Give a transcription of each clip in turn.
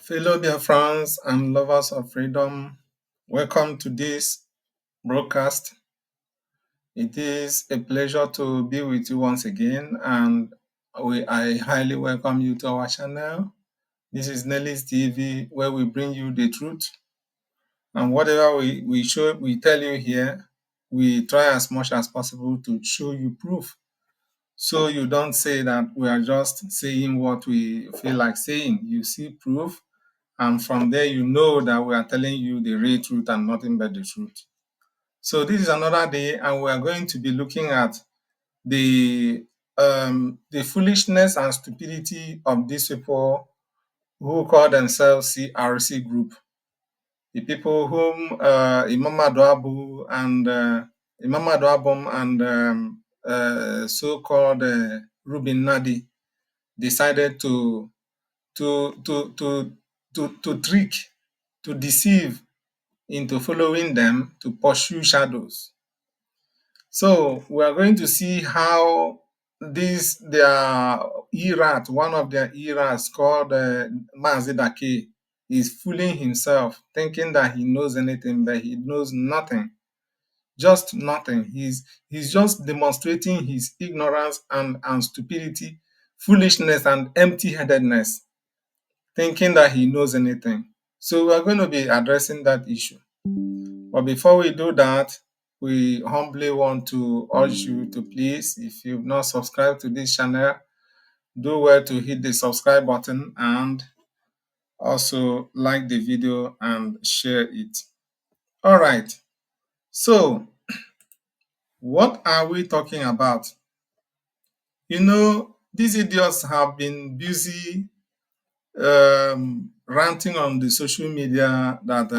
Fellow Biafrans and lovers of freedom, welcome to this broadcast. It is a pleasure to be with you once again, and I highly welcome you to our channel. This is Nelly's TV, where we bring you the truth. And whatever we tell you here, we try as much as possible to show you proof. So you don't say that we are just saying what we feel like saying. You see proof, and from there, you know that we are telling you the real truth and nothing but the truth. So this is another day, and we are going to be looking at the foolishness and stupidity of these people who call themselves CRC group. The people whom Imam Aduabu and so-called Rubin Nadi decided to trick, to deceive into following them to pursue shadows. So we are going to see how their Erat, one of their Erats called MaziDakay, is fooling himself, thinking that he knows anything, but he knows nothing, just nothing. He's just demonstrating his ignorance and stupidity, foolishness and empty-headedness, thinking that he knows anything. So we're going to be addressing that issue. But before we do that, we humbly want to urge you to please, if you've not subscribed to this channel, do well to hit the subscribe button and also like the video and share it. All right. So what are we talking about? You know, these idiots have been busy ranting on the social media that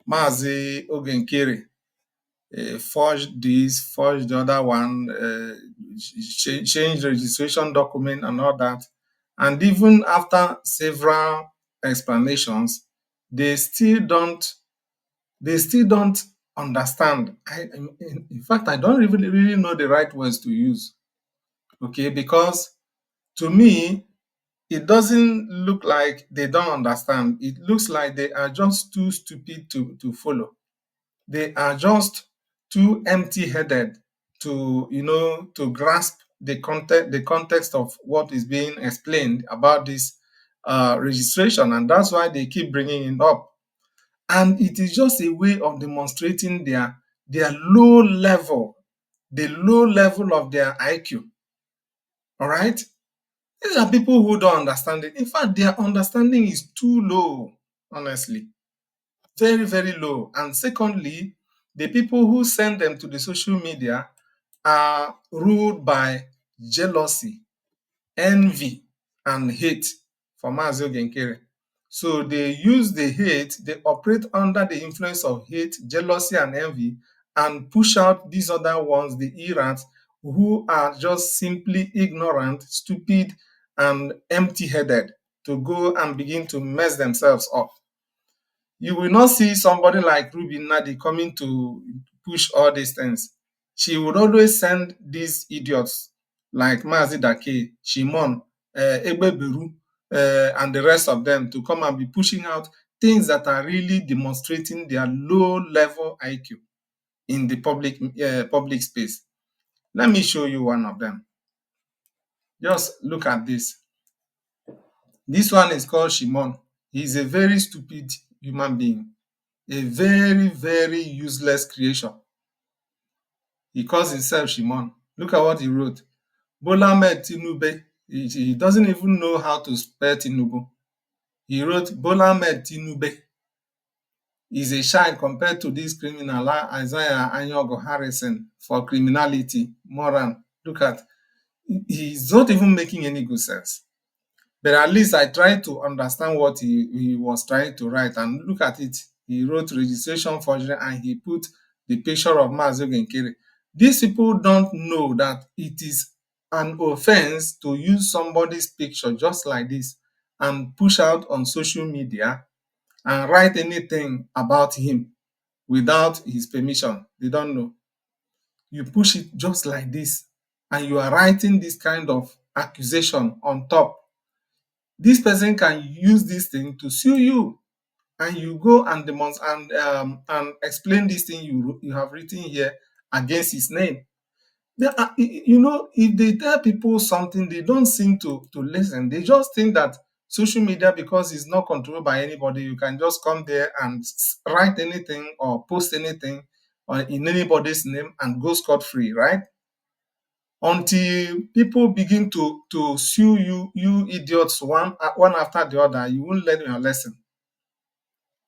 Mazi Ogenkere forged this, forged the other one, change registration document and all that. And even after several explanations, they still don't understand. In fact, I don't really know the right words to use. Okay, because to me, it doesn't look like they don't understand. It looks like they are just too stupid to follow. They are just too empty-headed to grasp the context of what is being explained about this registration, and that's why they keep bringing it up. And it is just a way of demonstrating their low level, the low level of their IQ. All right, these are people who don't understand it. In fact, their understanding is too low, honestly. Very, very low. And secondly, the people who send them to the social media are ruled by jealousy, envy, and hate for Mazi Ogenkere. So they use the hate, they operate under the influence of hate, jealousy, and envy, and push out these other ones, the Irans, who are just simply ignorant, stupid, and empty-headed, to go and begin to mess themselves up. You will not see somebody like Ruby Nadi coming to push all these things. She would always send these idiots like MaziDakay, Shimon, Egbeberu, and the rest of them to come and be pushing out things that are really demonstrating their low-level IQ in the public space. Let me show you one of them. Just look at this. This one is called Shimon. He's a very stupid human being. A very, very useless creation. He calls himself Shimon. Look at what he wrote. Bola Ahmed Tinubu. He doesn't even know how to spell Tinubu. He wrote Bola Ahmed Tinubu is a child compared to this criminal Isaiah Anyogo Harrison for criminality. Moran. Look at. He's not even making any good sense. But at least I tried to understand what he was trying to write. And look at it. He wrote registration forgery and he put the picture of Mazi Ogenkere. These people don't know that it is an offense to use somebody's picture just like this and push out on social media and write anything about him without his permission. They don't know. You push it just like this and you are writing this kind of accusation on top. This person can use this thing to sue you, and you go and demonstrate and explain this thing you have written here against his name. If they tell people something, they don't seem to listen. They just think that social media, because it's not controlled by anybody, you can just come there and write anything or post anything or in anybody's name and go scot-free, right? Until people begin to sue you, you idiots, one after the other, you won't learn your lesson.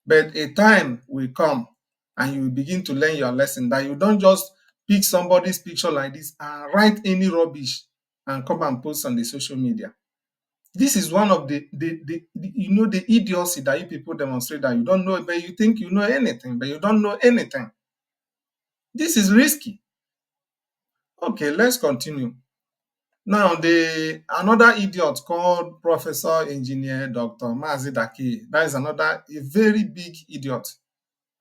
But a time will come and you will begin to learn your lesson, that you don't just pick somebody's picture like this and write any rubbish and come and post on the social media. This is one of the idiocy that you people demonstrate, that you don't know, but you think you know anything, but you don't know anything. This is risky. Okay, let's continue. Now, another idiot called Professor Engineer Dr. MaziDakay. That is a very big idiot.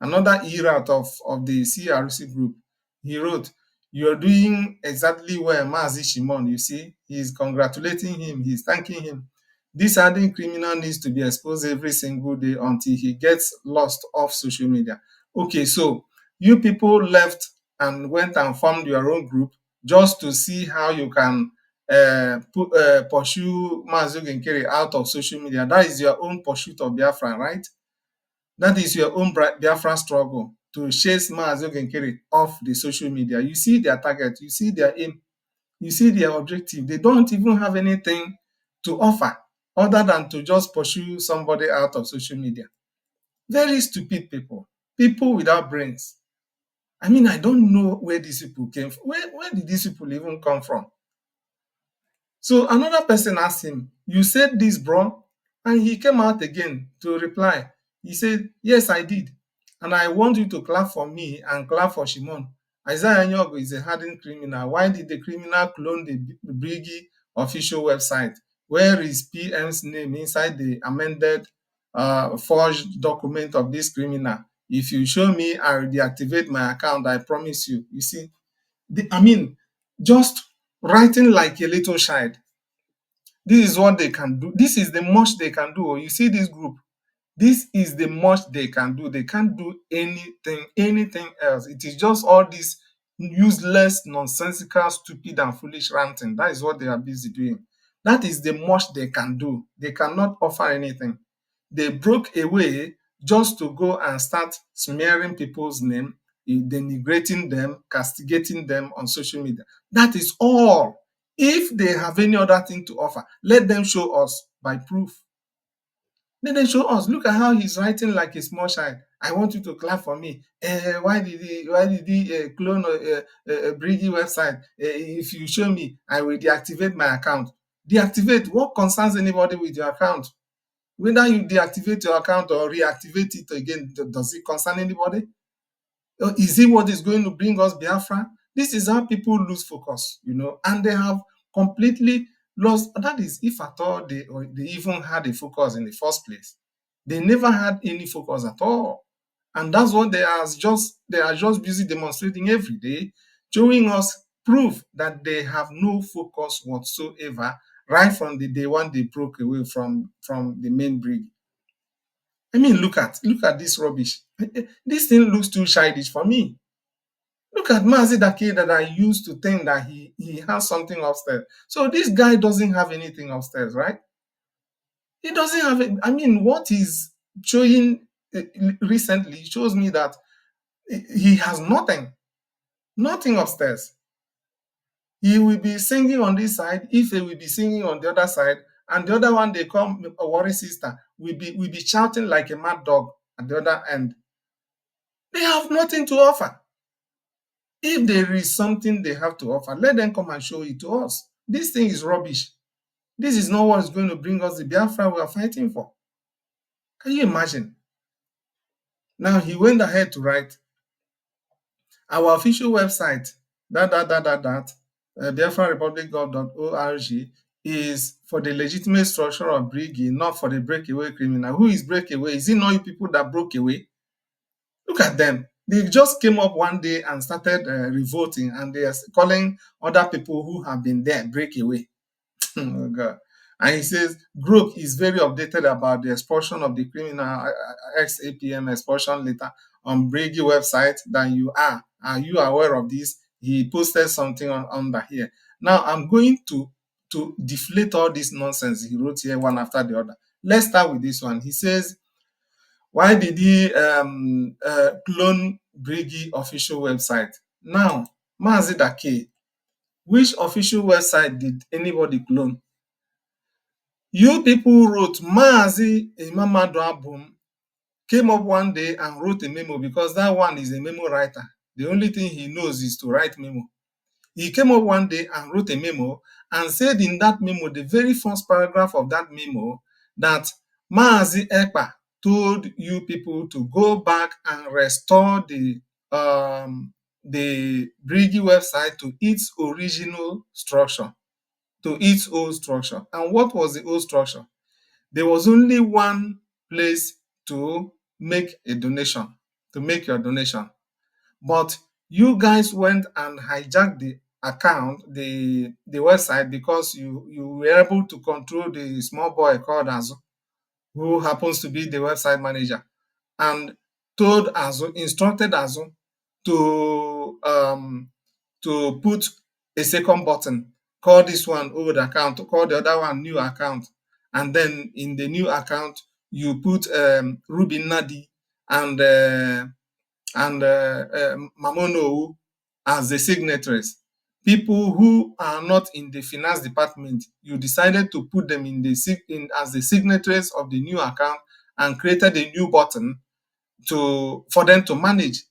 Another era of the CRC group. He wrote, "You're doing exactly well, Mazi Shimon." You see, he's congratulating him, he's thanking him. This hardened criminal needs to be exposed every single day until he gets lost off social media. Okay, so you people left and went and formed your own group just to see how you can pursue MaziDakay out of social media. That is your own pursuit of Biafra, right? That is your own Biafra struggle to chase MaziDakay off the social media. You see their target, you see their aim, you see their objective. They don't even have anything to offer other than to just pursue somebody out of social media. Very stupid people, people without brains. I mean, I don't know where these people came from. Where did these people even come from? So another person asked him, "You said this, bro?" And he came out again to reply. He said, "Yes, I did. And I want you to clap for me and clap for Shimon. Isaiah Nyogo is a hardened criminal. Why did the criminal clone the Brigi official website? Where is PM's name inside the amended forged document of this criminal? If you show me, I'll deactivate my account, I promise you." You see, just writing like a little child. This is what they can do. This is the much they can do. You see this group. This is the much they can do. They can't do anything else. It is just all this useless, nonsensical, stupid, and foolish ranting. That is what they are busy doing. That is the much they can do. They cannot offer anything. They broke away just to go and start smearing people's name, denigrating them, castigating them on social media. That is all. If they have any other thing to offer, let them show us by proof. Let them show us. Look at how he's writing like a small child. I want you to clap for me. Why did he clone a Brigi website? If you show me, I will deactivate my account. Deactivate? What concerns anybody with your account? Whether you deactivate your account or reactivate it again, does it concern anybody? Is it what is going to bring us Biafra? This is how people lose focus, and they have completely lost. That is, if at all they even had a focus in the first place. They never had any focus at all. And that's what they are just busy demonstrating every day, showing us proof that they have no focus whatsoever, right from the day one they broke away from the main brig. I mean, look at this rubbish. This thing looks too childish for me. Look at MaziDakay that I used to think that he has something upstairs. So this guy doesn't have anything upstairs, right? He doesn't have it. I mean, what he's showing recently shows me that he has nothing upstairs. He will be singing on this side, if he will be singing on the other side, and the other one they call a worry sister will be shouting like a mad dog at the other end. They have nothing to offer. If there is something they have to offer, let them come and show it to us. This thing is rubbish. This is not what is going to bring us the Biafra we are fighting for. Can you imagine? Now he went ahead to write, our official website, biafrarepublic.org, is for the legitimate structure of Brigi, not for the breakaway criminal. Who is breakaway? Is it not you people that broke away? Look at them. They just came up one day and started revolting, and they are calling other people who have been there break away. Oh God. And he says, Group is very updated about the expulsion of the criminal ex-APM expulsion letter on Brady website than you are. Are you aware of this? He posted something on under here. Now I'm going to deflate all this nonsense he wrote here one after the other. Let's start with this one. He says, why did he clone Brady official website? Now, MaziDakay, which official website did anybody clone? You people wrote Mazi Imamadu Abum came up one day and wrote a memo, because that one is a memo writer. The only thing he knows is to write memo. He came up one day and wrote a memo and said in that memo, the very first paragraph of that memo, that Mazi Ekpa told you people to go back and restore the Brigi website to its original structure, to its old structure. And what was the old structure? There was only one place to make a donation, to make your donation. But you guys went and hijacked the account, the website, because you were able to control the small boy called Azu, who happens to be the website manager, and told Azu, instructed Azu to put a second button, call this one old account, call the other one new account, and then in the new account you put Ruby Nadi and Mamono as the signatories. People who are not in the finance department, you decided to put them as the signatories of the new account and created a new button for them to manage.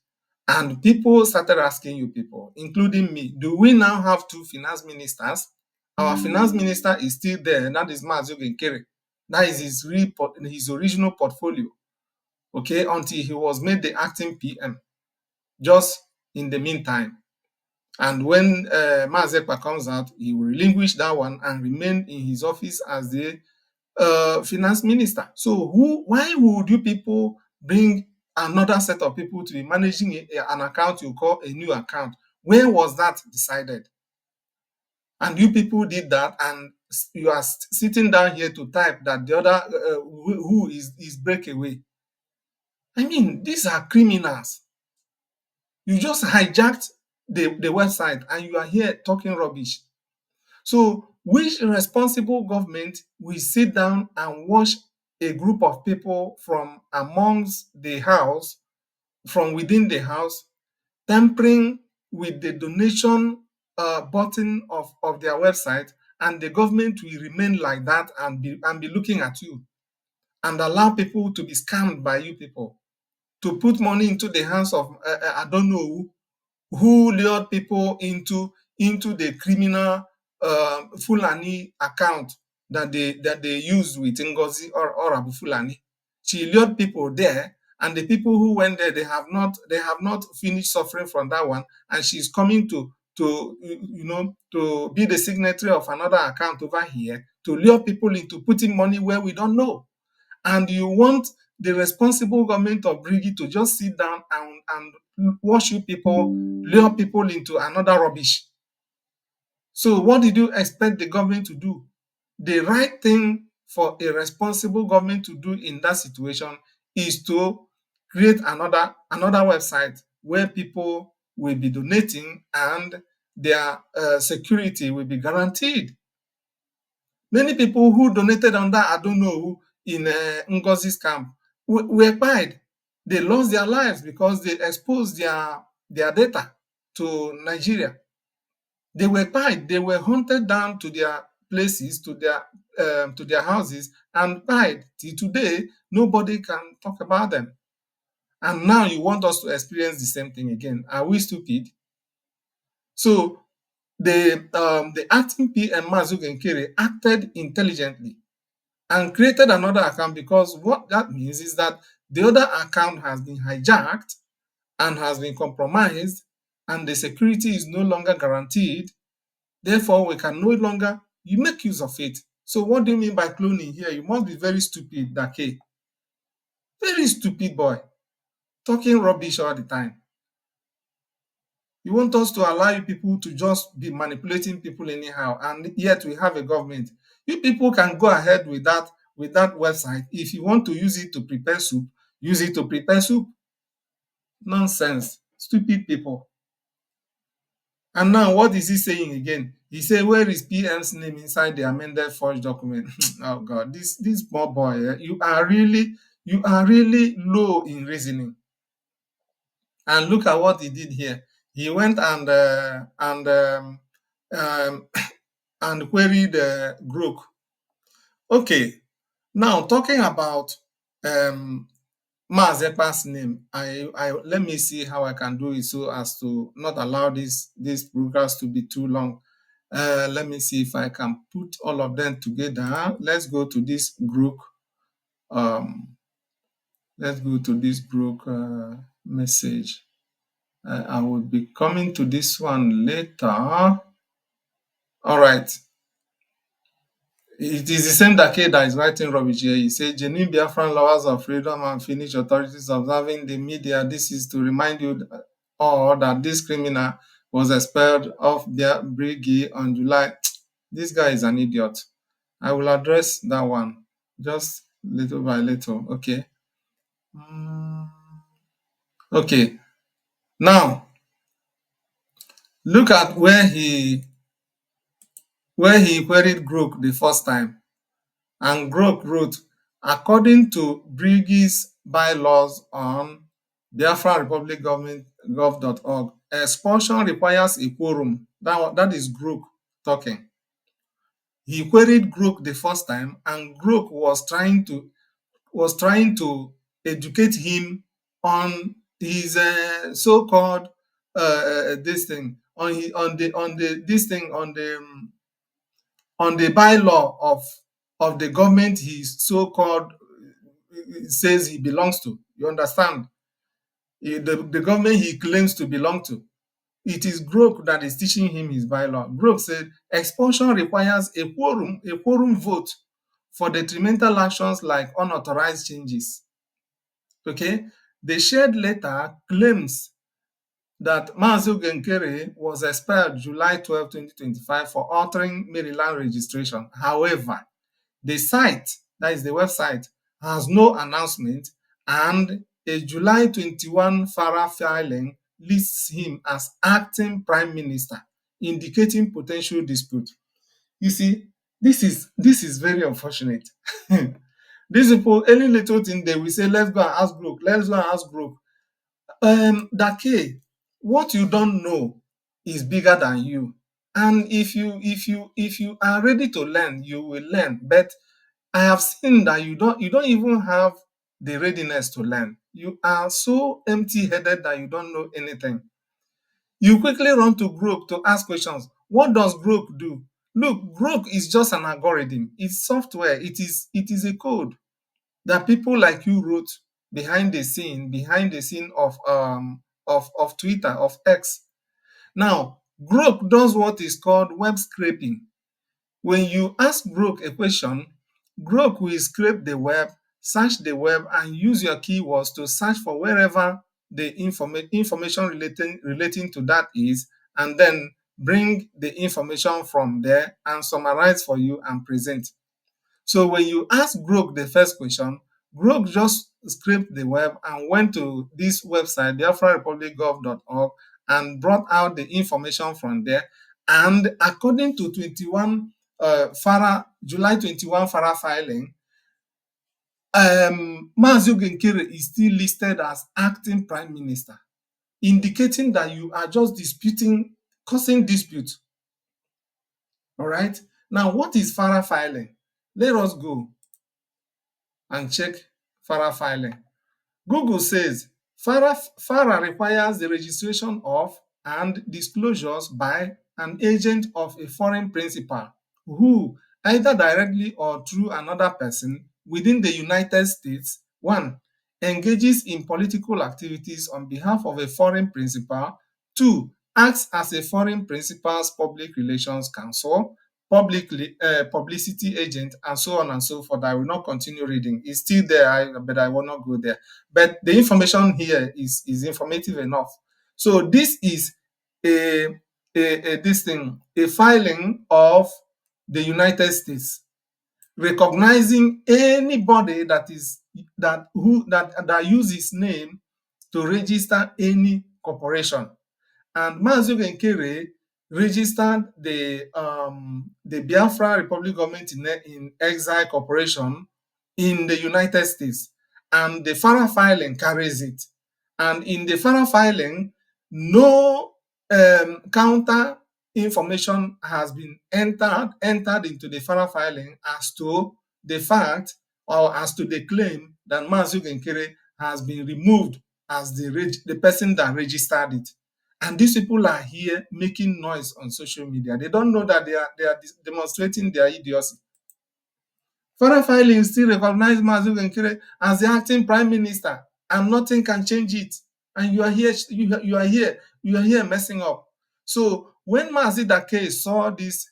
And people started asking you people, including me, do we now have two finance ministers? Our finance minister is still there, and that is MaziDakay. That is his original portfolio, okay, until he was made the acting PM, just in the meantime. And when MaziDakay comes out, he will relinquish that one and remain in his office as the finance minister. So why would you people bring another set of people to be managing an account you call a new account? Where was that decided? And you people did that, and you are sitting down here to type that the other who is breakaway. I mean, these are criminals. You just hijacked the website and you are here talking rubbish. So which responsible government will sit down and watch a group of people from amongst the house, from within the house, tampering with the donation button of their website, and the government will remain like that and be looking at you and allow people to be scammed by you people, to put money into the hands of I don't know who lured people into the criminal Fulani account that they used with Ngozi or Abu Fulani. She lured people there, and the people who went there, they have not finished suffering from that one, and she's coming to be the signatory of another account over here to lure people into putting money where we don't know. And you want the responsible government of Brigi to just sit down and watch you people lure people into another rubbish. So what did you expect the government to do? The right thing for a responsible government to do in that situation is to create another website where people will be donating and their security will be guaranteed. Many people who donated under, I don't know, in Ngozi's camp were fired. They lost their lives because they exposed their data to Nigeria. They were fired. They were hunted down to their places, to their houses, and died. Till today, nobody can talk about them. And now you want us to experience the same thing again. Are we stupid? So the acting PM MaziDakay acted intelligently and created another account, because what that means is that the other account has been hijacked and has been compromised, and the security is no longer guaranteed. Therefore, we can no longer make use of it. So what do you mean by cloning here? You must be very stupid, Dakay. Very stupid boy. Talking rubbish all the time. You want us to allow you people to just be manipulating people anyhow, and yet we have a government. You people can go ahead with that website. If you want to use it to prepare soup, use it to prepare soup. Nonsense. Stupid people. And now what is he saying again? He said, where is PM's name inside the amended forged document? Oh God, this small boy, you are really low in reasoning. And look at what he did here. He went and and queried Grook. Okay, now talking about MaziDakay's name, I let me see how I can do it so as to not allow this broadcast to be too long. Let me see if I can put all of them together. Let's go to this group. Let's go to this group message. I will be coming to this one later. All right. It is the same Dakay that is writing rubbish here. He said, genuine Biafran lovers of freedom and Finnish authorities observing the media. This is to remind you all that this criminal was expelled of their brigade on July. This guy is an idiot. I will address that one just little by little. Okay. Okay. Now, look at where he queried Grook the first time. And Grook wrote, according to Brigi's bylaws on Biafra Republic Government gov.org, expulsion requires a quorum. That is Grook talking. He queried Grook the first time, and Grook was trying to educate him on his so-called this thing on the bylaw of the government he so-called says he belongs to. You understand? The government he claims to belong to. It is Grook that is teaching him his bylaw. Grook said expulsion requires a quorum vote for detrimental actions like unauthorized changes. Okay? The shared letter claims that MaziDakay was expelled July 12, 2025 for altering Maryland registration. However, the site, that is the website, has no announcement, and a July 21 FARA filing lists him as acting prime minister, indicating potential dispute. You see, this is very unfortunate. These people, any little thing they will say, let's go and ask Grook, let's go and ask Grook. Dakay, what you don't know is bigger than you. And if you are ready to learn, you will learn. But I have seen that you don't even have the readiness to learn. You are so empty-headed that you don't know anything. You quickly run to Grook to ask questions. What does Grook do? Look, Grook is just an algorithm. It's software. It is a code that people like you wrote behind the scene of Twitter, of X. Now, Grook does what is called web scraping. When you ask Grook a question, Grook will scrape the web, search the web, and use your keywords to search for wherever the information relating to that is, and then bring the information from there and summarize for you and present. So when you ask Grook the first question, Grook just scraped the web and went to this website, biafrarepublicgov.org, and brought out the information from there. And according to July 21 FARA filing, MaziDakay is still listed as acting prime minister, indicating that you are just causing dispute. All right. Now, what is FARA filing? Let us go and check FARA filing. Google says FARA requires the registration of and disclosures by an agent of a foreign principal who, either directly or through another person within the United States, 1. engages in political activities on behalf of a foreign principal, 2. acts as a foreign principal's public relations counsel, publicity agent, and so on and so forth. I will not continue reading. It's still there, but I will not go there. But the information here is informative enough. So this is a filing of the United States. recognizing anybody that uses name to register any corporation. And MaziDakay registered the Biafra Republic Government in Exile Corporation in the United States, and the FARA filing carries it. And in the FARA filing, no counter information has been entered into the FARA filing as to the fact or as to the claim that MaziDakay has been removed as the person that registered it. And these people are here making noise on social media. They don't know that they are demonstrating their idiocy. Foreign filing still recognize MaziDakay as the acting prime minister, and nothing can change it. And you are here messing up. So when MaziDakay saw this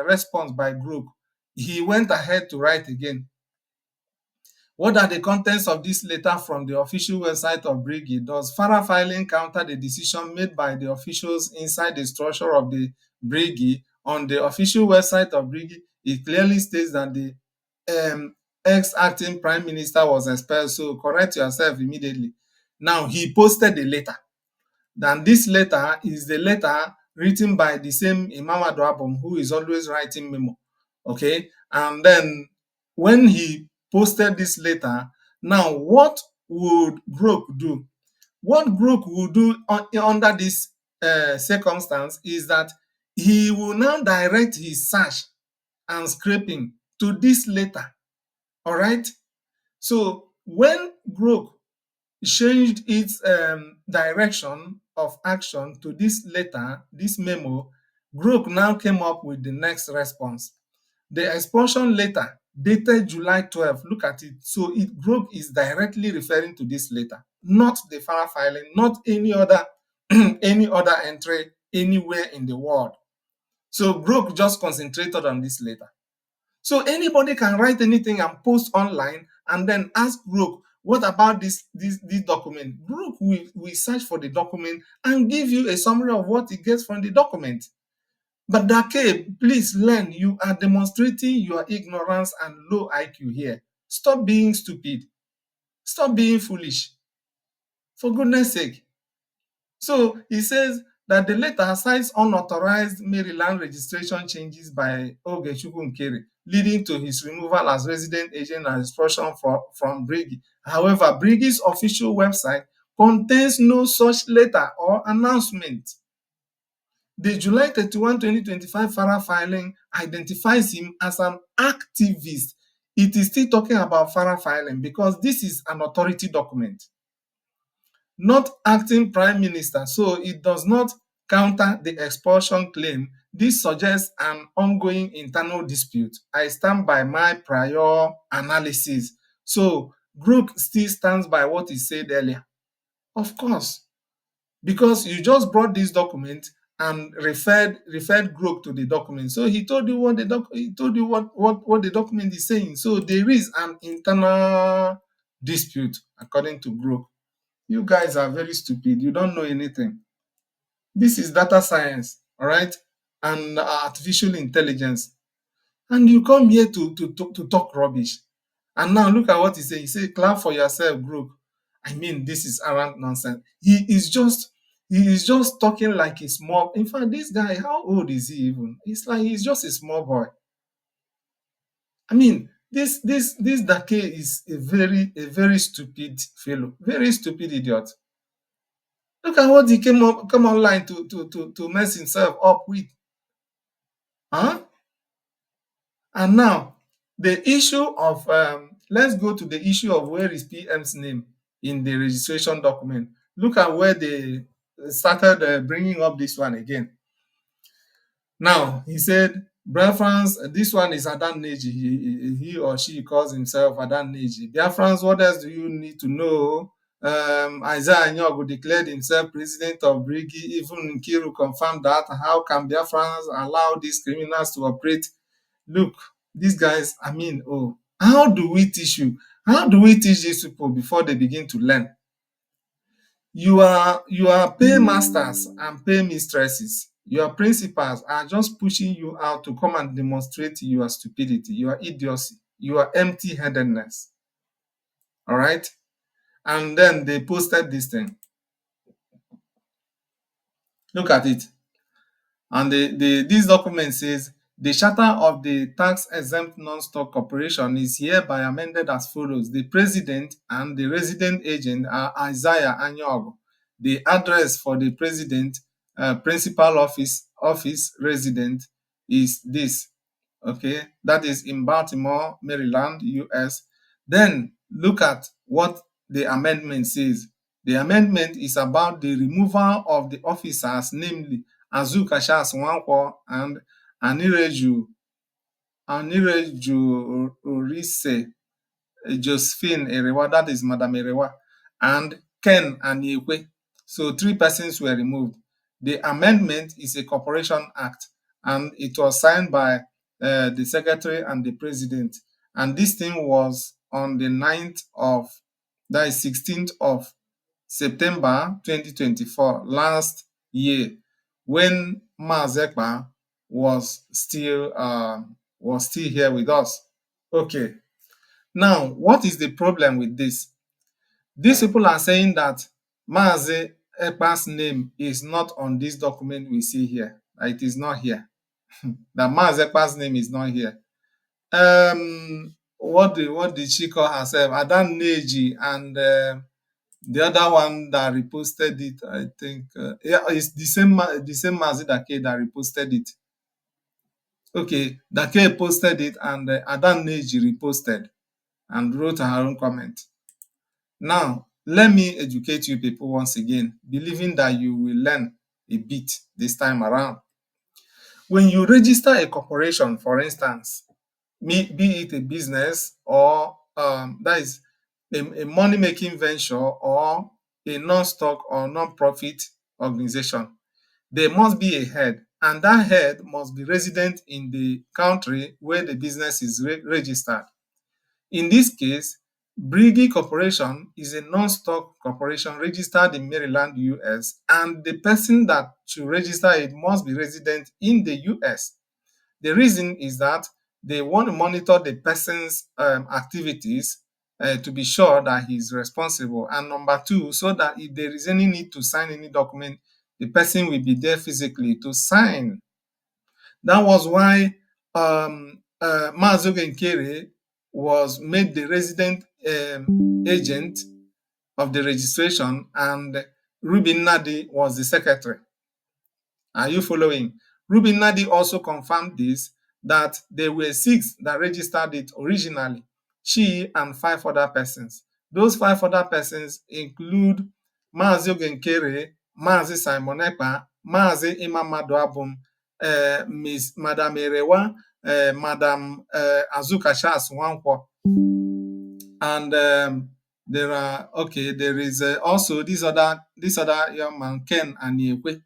response by group, he went ahead to write again. What are the contents of this letter from the official website of Briggy? Does FARA filing counter the decision made by the officials inside the structure of the Briggy? On the official website of Briggy, it clearly states that the ex-acting prime minister was expelled, so correct yourself immediately. Now, he posted the letter. Then this letter is the letter written by the same Imam Adwabom, who is always writing memo. Okay, and then when he posted this letter, now what would Group do? What Group will do under this circumstance is that he will now direct his search and scraping to this letter. All right. So when Group changed its direction of action to this letter, this memo, Group now came up with the next response. The expulsion letter dated July 12. Look at it. So Group is directly referring to this letter, not the FARA filing, not any other any other entry anywhere in the world. So Group just concentrated on this letter. So anybody can write anything and post online and then ask Group, what about this document? Group will search for the document and give you a summary of what it gets from the document. But Dakay, please learn. You are demonstrating your ignorance and low IQ here. Stop being stupid. Stop being foolish. For goodness sake. So he says that the letter cites unauthorized Maryland registration changes by Ogechukwu Nkere, leading to his removal as resident agent and expulsion from Briggy. However, Briggy's official website contains no such letter or announcement. The July 31, 2025 FARA filing identifies him as an activist. It is still talking about FARA filing because this is an authority document, not acting prime minister. So it does not counter the expulsion claim. This suggests an ongoing internal dispute. I stand by my prior analysis. So Group still stands by what he said earlier. Of course, because you just brought this document and referred Group to the document. So he told you what the document is saying. So there is an internal dispute according to Group. You guys are very stupid. You don't know anything. This is data science, all right, and artificial intelligence. And you come here to talk rubbish. And now look at what he said. He said, clap for yourself, Group. I mean, this is arrant nonsense. He is just talking like a small. In fact, this guy, how old is he even? It's like he's just a small boy. I mean, this Dakay is a very stupid fellow, very stupid idiot. Look at what he come online to mess himself up with. Huh? And now the issue of let's go to the issue of where is PM's name in the registration document. Look at where they started bringing up this one again. Now he said, Biafrans, this one is Adan Neji. He or she calls himself Adan Neji. Biafrans, what else do you need to know? Isaiah Nyogo declared himself president of Briggy. Even Nkiru confirmed that. How can Biafrans allow these criminals to operate? Look, these guys, I mean, how do we teach you? How do we teach these people before they begin to learn? You are paymasters and paymistresses. Your principals are just pushing you out to come and demonstrate your stupidity, your idiocy, your empty-headedness. All right? And then they posted this thing. Look at it. And this document says the charter of the tax-exempt non-stock corporation is hereby amended as follows. The president and the resident agent are Isaiah Anyog. The address for the president, principal office resident is this. Okay, that is in Baltimore, Maryland, US. Then look at what the amendment says. The amendment is about the removal of the officers, namely Azukashas Nwankwo and Anireju Orise Josephine Erewa, that is Madam Erewa, and Ken Aniekwe. So 3 persons were removed. The amendment is a corporation act, and it was signed by the secretary and the president. And this thing was on the 9th of, that is 16th of September 2024, last year, when MaziDakay was still here with us. Okay. Now, what is the problem with this? These people are saying that MaziDakay's name is not on this document we see here. It is not here. That MaziDakay's name is not here. What did she call herself? Adan Neji and the other one that reposted it, I think, yeah, it's the same MaziDakay that reposted it. Okay, Dakay posted it and Adan Neji reposted and wrote her own comment. Now, let me educate you people once again, believing that you will learn a bit this time around. When you register a corporation, for instance, be it a business or that is a money-making venture or a non-stock or non-profit organization, there must be a head, and that head must be resident in the country where the business is registered. In this case, Briggy Corporation is a non-stock corporation registered in Maryland, US, and the person that should register it must be resident in the US. The reason is that they want to monitor the person's activities to be sure that he's responsible. And number 2, so that if there is any need to sign any document, the person will be there physically to sign. That was why MaziDakay was made the resident agent of the registration, and Ruby Nadi was the secretary. Are you following? Ruby Nadi also confirmed this, that there were 6 that registered it originally, she and 5 other persons. Those 5 other persons include MaziDakay, Mazi Simon Ekpa, Mazi Imamadu Abum, Miss Madam Erewa, Madam Azukashas Nwankwo, and there is also this other young man, Ken Aniekwe.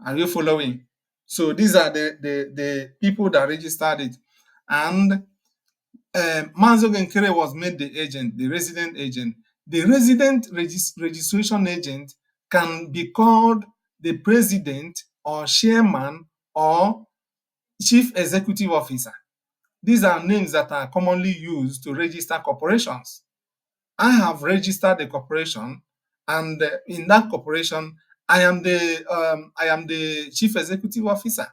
Are you following? So these are the people that registered it, and MaziDakay was made the agent, the resident agent. The resident registration agent can be called the president or chairman or chief executive officer. These are names that are commonly used to register corporations. I have registered a corporation, and in that corporation, I am the chief executive officer.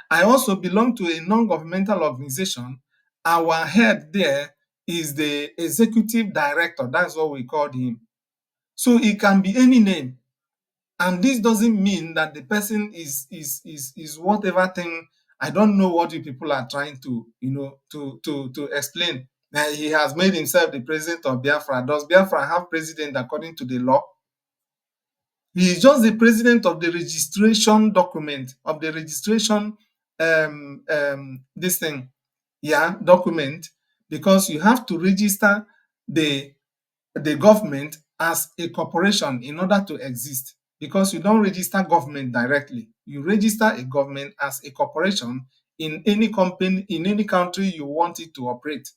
I also belong to a non-governmental organization. Our head there is the executive director. That's what we called him. So it can be any name. And this doesn't mean that the person is whatever thing. I don't know what you people are trying to, to explain. He has made himself the president of Biafra. Does Biafra have president according to the law? He is just the president of the registration document, of the registration document, because you have to register the government as a corporation in order to exist, because you don't register government directly. You register a government as a corporation in any company, in any country you want it to operate.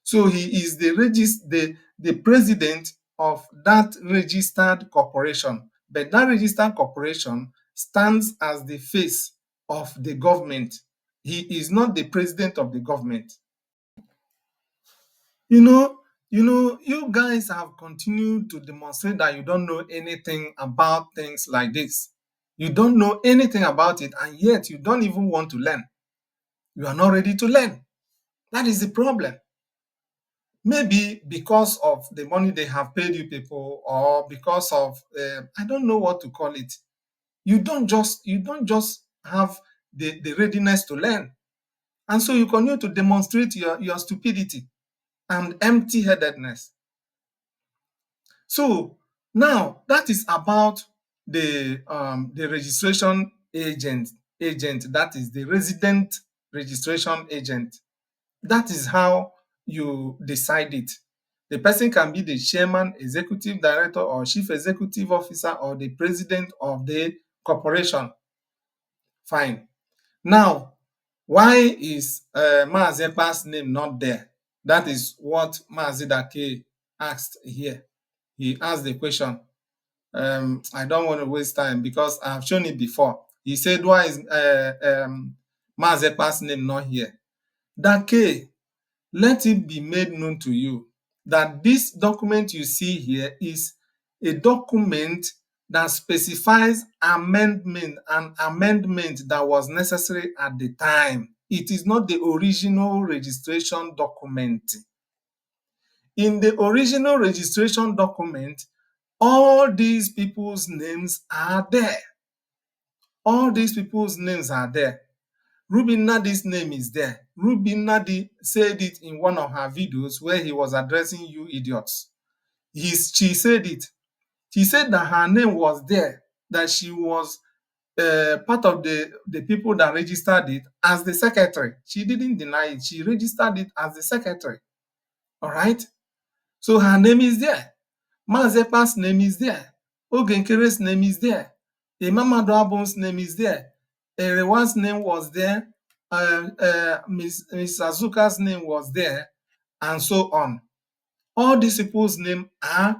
So he is the president of that registered corporation. But that registered corporation stands as the face of the government. He is not the president of the government. You guys have continued to demonstrate that you don't know anything about things like this. You don't know anything about it, and yet you don't even want to learn. You are not ready to learn. That is the problem. Maybe because of the money they have paid you people, or because of I don't know what to call it. You don't just have the readiness to learn, and so you continue to demonstrate your stupidity and empty-headedness. So now that is about the registration agent, that is the resident registration agent. That is how you decide it. The person can be the chairman, executive director, or chief executive officer, or the president of the corporation. Fine. Now, why is MaziDakay's name not there? That is what MaziDakay asked here. He asked the question. I don't want to waste time because I have shown it before. He said, why is MaziDakay's name not here? Dakay, let it be made known to you that this document you see here is a document that specifies an amendment that was necessary at the time. It is not the original registration document. In the original registration document, all these people's names are there. All these people's names are there. Ruby Nadi's name is there. Ruby Nadi said it in one of her videos where he was addressing you idiots. She said it. She said that her name was there, that she was part of the people that registered it as the secretary. She didn't deny it. She registered it as the secretary. All right? So her name is there. MaziDakay's name is there. Ogenkere's name is there. Imam Abon's name is there. Erewan's name was there. Ms. Azuka's name was there, and so on. All these people's names are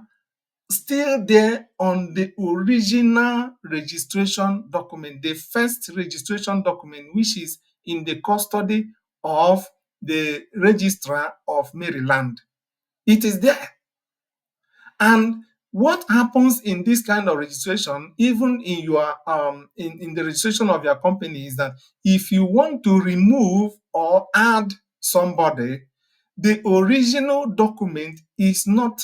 still there on the original registration document, the first registration document, which is in the custody of the registrar of Maryland. It is there. And what happens in this kind of registration, even in your in the registration of your company, is that if you want to remove or add somebody, the original document is not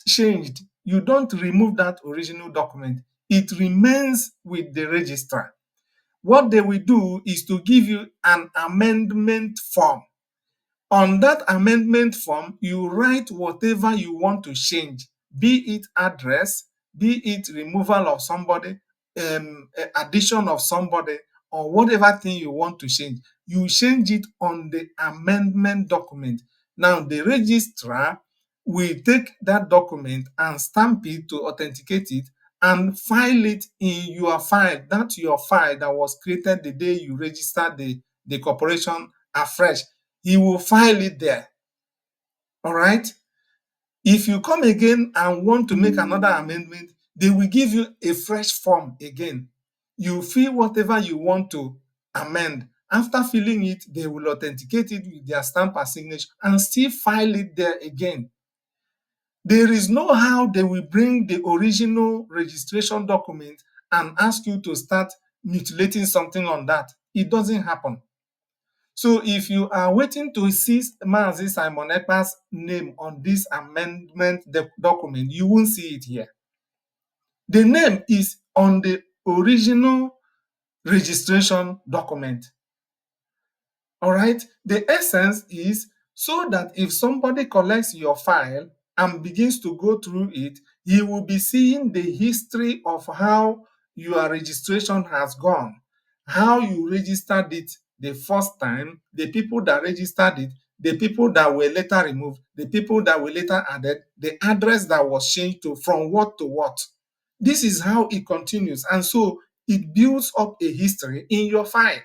changed. You don't remove that original document. It remains with the registrar. What they will do is to give you an amendment form. On that amendment form, you write whatever you want to change, be it address, be it removal of somebody, addition of somebody, or whatever thing you want to change. You change it on the amendment document. Now, the registrar will take that document and stamp it to authenticate it and file it in your file. That's your file that was created the day you registered the corporation afresh. He will file it there. All right? If you come again and want to make another amendment, they will give you a fresh form again. You fill whatever you want to amend. After filling it, they will authenticate it with their stamp and signature and still file it there again. There is no how they will bring the original registration document and ask you to start mutilating something on that. It doesn't happen. So if you are waiting to see Mazi Simon Ekpa's name on this amendment document, you won't see it here. The name is on the original registration document. All right? The essence is so that if somebody collects your file and begins to go through it, he will be seeing the history of how your registration has gone, how you registered it the first time, the people that registered it, the people that were later removed, the people that were later added, the address that was changed to from what to what. This is how it continues. And so it builds up a history in your file.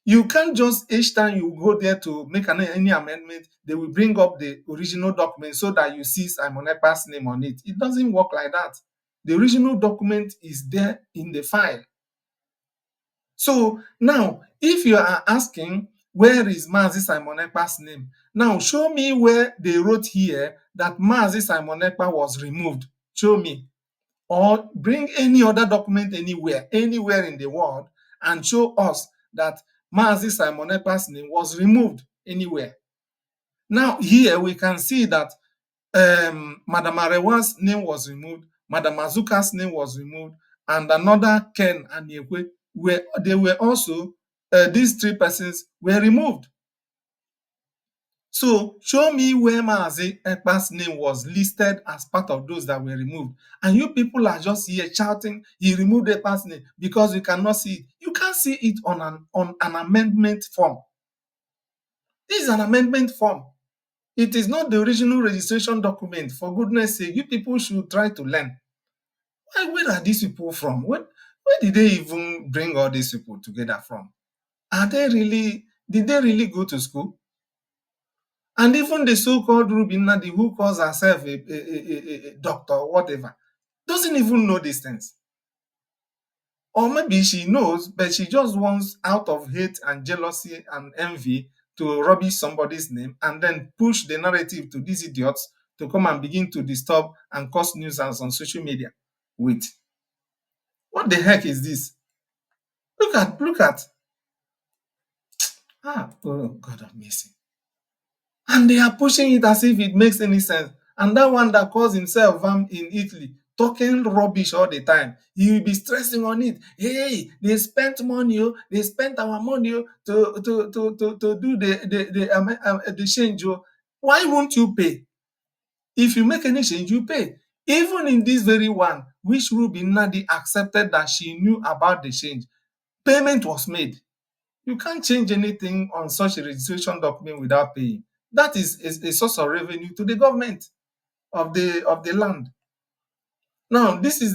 You can't just, each time you go there to make any amendment, they will bring up the original document so that you see Simon Ekpa's name on it. It doesn't work like that. The original document is there in the file. So now, if you are asking, where is Mazi Simon Ekpa's name? Now, show me where they wrote here that Mazi Simon Ekpa was removed. Show me. Or bring any other document anywhere in the world, and show us that Mazi Simon Ekpa's name was removed anywhere. Now, here we can see that Madam Arewa's name was removed, Madam Azuka's name was removed, and another Ken and Yekwe they were also, these three persons were removed. So show me where Mazi Ekpa's name was listed as part of those that were removed. And you people are just here shouting, he removed Ekpa's name because you cannot see it. You can't see it on an amendment form. This is an amendment form. It is not the original registration document. For goodness sake, you people should try to learn. Where are these people from? Where did they even bring all these people together from? Did they really go to school? And even the so-called Ruby Nadi, who calls herself a doctor or whatever, doesn't even know these things. Or maybe she knows, but she just wants, out of hate and jealousy and envy, to rubbish somebody's name and then push the narrative to these idiots to come and begin to disturb and cause nuisance on social media with. What the heck is this? Look at. Oh, God have mercy. And they are pushing it as if it makes any sense. And that one that calls himself Vam in Italy, talking rubbish all the time, he will be stressing on it. Hey, they spent money, they spent our money to do the change. Why won't you pay? If you make any change, you pay. Even in this very one, which Ruby Nadi accepted that she knew about the change, payment was made. You can't change anything on such a registration document without paying. That is a source of revenue to the government of the land. Now, this is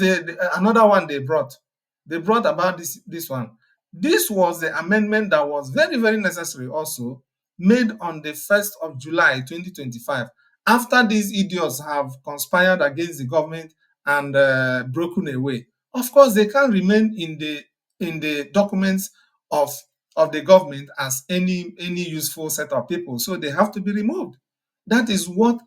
another one they brought. They brought about this one. This was the amendment that was very, very necessary also, made on the 1st of July 2025, after these idiots have conspired against the government and broken away. Of course, they can't remain in the documents of the government as any useful set of people, so they have to be removed. That is what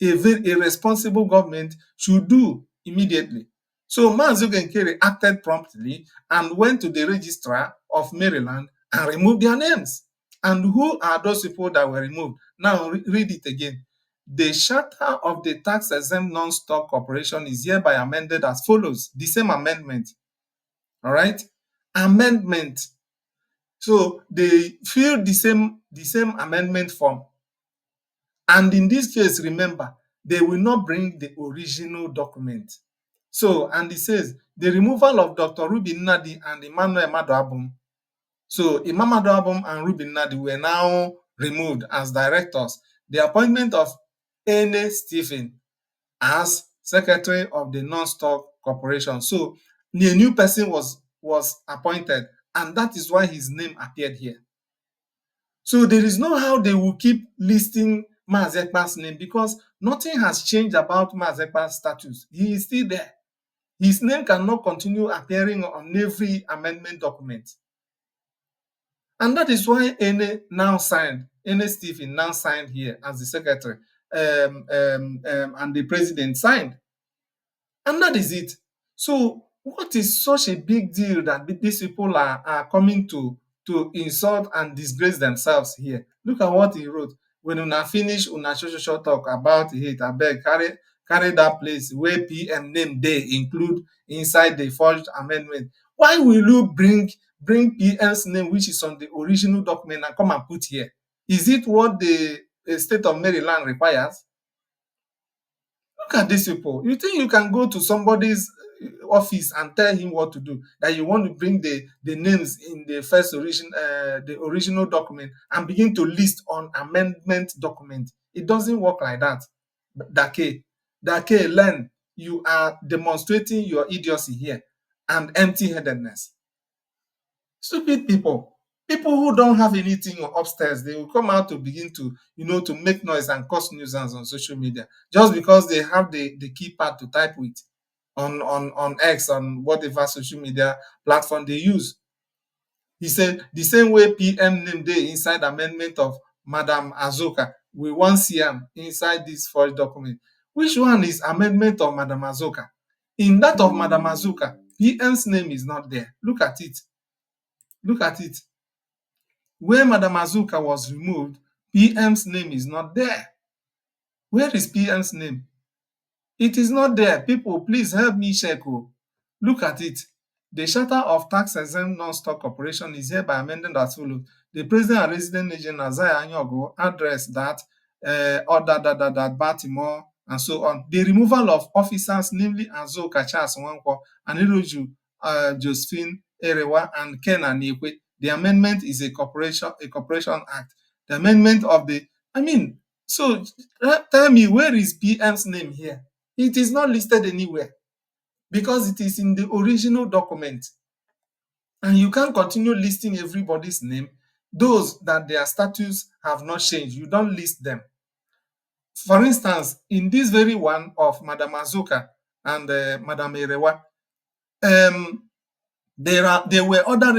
a responsible government should do immediately. So MaziDakay acted promptly and went to the registrar of Maryland and removed their names. And who are those people that were removed? Now read it again. The charter of the tax-exempt non-stock corporation is hereby amended as follows. The same amendment. All right? Amendment. So they filled the same amendment form. And in this case, remember, they will not bring the original document. So, and it says, the removal of Dr. Ruby Nadi and Emmanuel Madoabum. So, Imam Madoabum and Ruby Nadi were now removed as directors. The appointment of Ene Stephen as secretary of the non-stock corporation. So, the new person was appointed, and that is why his name appeared here. So there is no how they will keep listing Mazi Ekpa's name, because nothing has changed about Mazi Ekpa's status. He is still there. His name cannot continue appearing on every amendment document. And that is why Ene Stephen now signed here as the secretary, and the president signed. And that is it. So what is such a big deal that these people are coming to insult and disgrace themselves here? Look at what he wrote. When una finish una short talk about hate, abeg carry that place where PM name dey include inside the forged amendment. Why will you bring PM's name, which is on the original document, and come and put here? Is it what the state of Maryland requires? Look at these people. You think you can go to somebody's office and tell him what to do? That you want to bring the names in the first the original document and begin to list on amendment document? It doesn't work like that. Dakay, learn. You are demonstrating your idiocy here and empty-headedness. Stupid people. People who don't have anything upstairs, they will come out to begin to, to make noise and cause nuisance on social media just because they have the keypad to type with. on X, on whatever social media platform they use. He said the same way PM name dey inside amendment of Madam Azuka, we wan see am inside this forged document. Which one is amendment of Madam Azuka? In that of Madam Azuka, PM's name is not there. Look at it. Look at it. Where Madam Azuka was removed, PM's name is not there. Where is PM's name? It is not there. People, please help me check. Look at it. The Charter of Tax-Exempt Non-Stock Corporation is hereby amended as follows. The President and Resident Agent Azaya Anyogo address that, Baltimore, and so on. The removal of officers, namely Azo Kachas Wankwo, and Iroju Josephine Erewa, and Ken Aniekwe. The amendment is a corporation act. The amendment of the, so tell me, where is PM's name here? It is not listed anywhere because it is in the original document. And you can't continue listing everybody's name. Those that their status have not changed, you don't list them. For instance, in this very one of Madam Azuka and Madam Erewa, there were other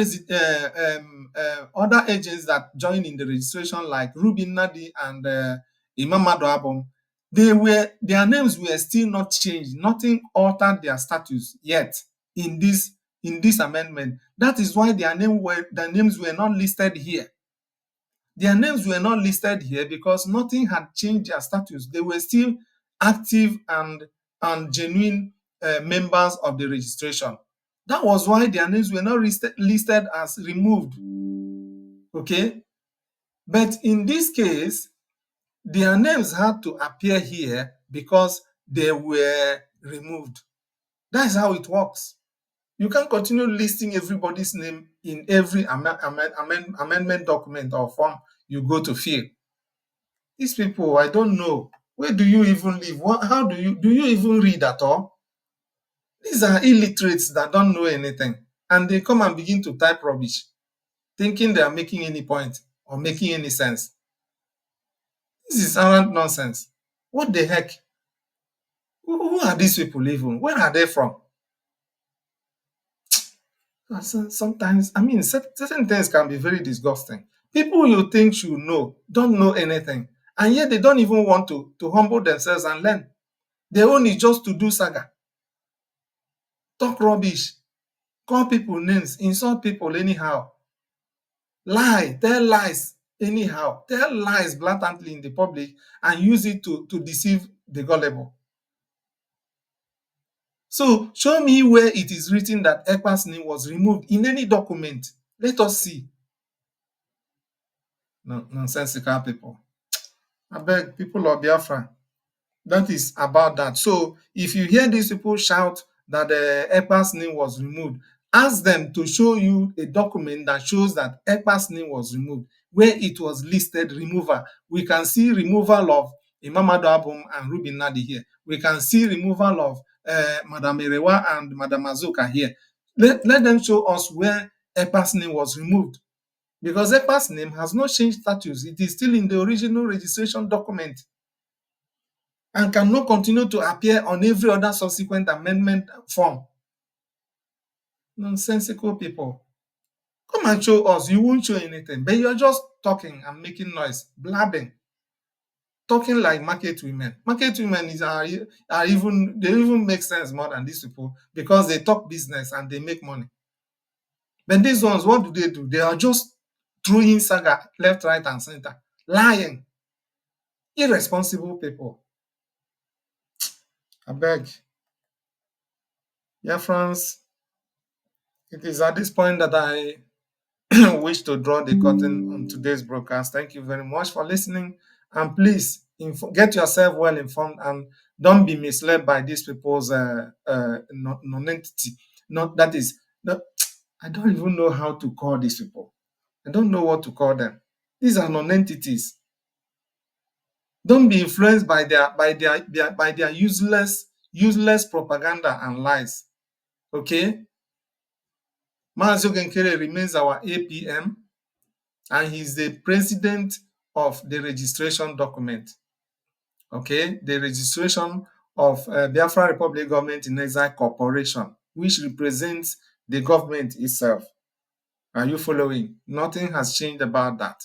other agents that joined in the registration, like Rubin Nadi and Imam Abom. Their names were still not changed. Nothing altered their status yet in this amendment. That is why their names were not listed here. Their names were not listed here because nothing had changed their status. They were still active and genuine members of the registration. That was why their names were not listed as removed. Okay? But in this case, their names had to appear here because they were removed. That's how it works. You can't continue listing everybody's name in every amendment document or form you go to fill. These people, I don't know. Where do you even live? How do you even read at all? These are illiterates that don't know anything. And they come and begin to type rubbish, thinking they are making any point or making any sense. This is arrant nonsense. What the heck? Who are these people even? Where are they from? Sometimes, certain things can be very disgusting. People you think should know don't know anything, and yet they don't even want to humble themselves and learn. Their own is just to do saga, talk rubbish, call people names, insult people anyhow, lie, tell lies anyhow, tell lies blatantly in the public and use it to deceive the gullible. So show me where it is written that Ekpa's name was removed in any document. Let us see. Nonsensical people. I beg, people of Biafra. That is about that. So if you hear these people shout that Ekpa's name was removed, ask them to show you a document that shows that Ekpa's name was removed, where it was listed removal. We can see removal of Imam Abom and Rubin Nadi here. We can see removal of Madam Erewa and Madam Azuka here. Let them show us where Ekpa's name was removed. Because Ekpa's name has not changed status. It is still in the original registration document and cannot continue to appear on every other subsequent amendment form. Nonsensical people. Come and show us. You won't show anything, but you're just talking and making noise, blabbing, talking like market women. Market women they even make sense more than these people because they talk business and they make money. But these ones, what do? They are just throwing saga left, right, and center, lying, irresponsible people. I beg. Yeah, friends, it is at this point that I wish to draw the curtain on today's broadcast. Thank you very much for listening. And please get yourself well informed and don't be misled by these people's non-entity. I don't even know how to call these people. I don't know what to call them. These are non-entities. Don't be influenced by their useless propaganda and lies. Okay? MaziDakay remains our APM, and he's the president of the registration document. Okay? The registration of Biafra Republic Government in Exile Corporation, which represents the government itself. Are you following? Nothing has changed about that.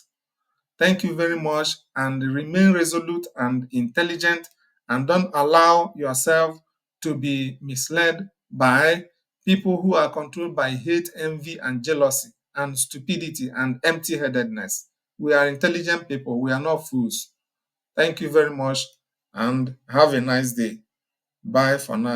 Thank you very much, and remain resolute and intelligent, and don't allow yourself to be misled by people who are controlled by hate, envy, and jealousy, and stupidity and empty-headedness. We are intelligent people. We are not fools. Thank you very much, and have a nice day. Bye for now.